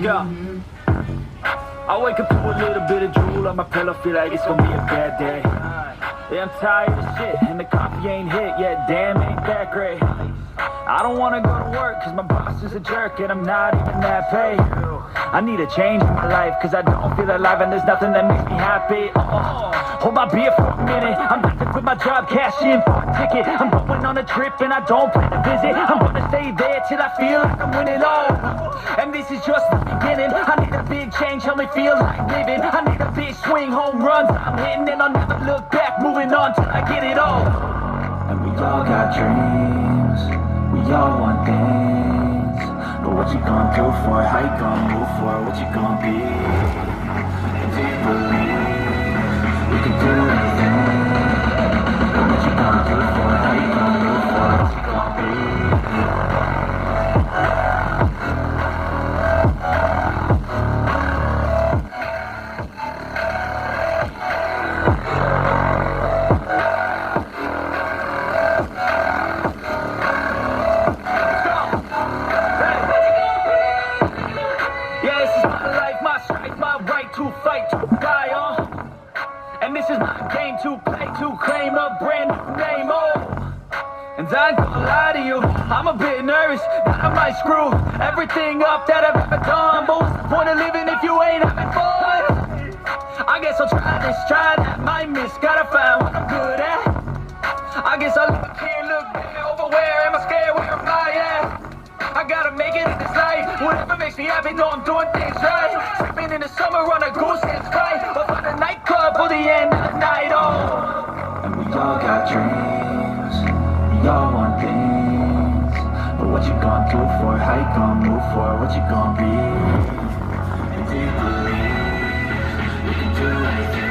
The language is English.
Let's go. I wake up to a little bit of drool on my pillow, feel like it's gonna be a bad day. Yeah, I'm tired of shit, and the coffee ain't hit yet, damn, ain't that great. I don't wanna go to work, cause my boss is a jerk, and I'm not even that paid. I need a change in my life, cause I don't feel alive, and there's nothing that makes me happy. Hold my beer for a minute, I'm about to quit my job, cash in for a ticket. I'm going on a trip, and I don't plan to visit. I'm gonna stay there till I feel like I'm winning all. And this is just the beginning. I need a big change, help me feel like living. I need a big swing, home runs I'm hitting, and I'll never look back, moving on till I get it all. And we all got dreams, we all want things, but what you gonna do for it? How you gonna move for it? What you gonna be? And do you believe we can do anything? But what you gonna do for it? How you gonna move for it? What you gonna be? To fight, to die on. And this is my game to play, to claim a brand new name, And I ain't gonna lie to you, I'm a bit nervous that I might screw everything up that I've ever done. But what's the point of living if you ain't having fun? I guess I'll try this, try that, might miss, gotta find what I'm good at. I guess I'll look here, look there, over where am I scared, where am I at? I gotta make it in this life, whatever makes me happy, know I'm doing things right. Sleeping in the summer on a goose and sprite, or find a nightclub for the end of the night, And we all got dreams, we all want things, but what you gonna do for it? How you gonna move for it? What you gonna be? And do you believe we can do anything?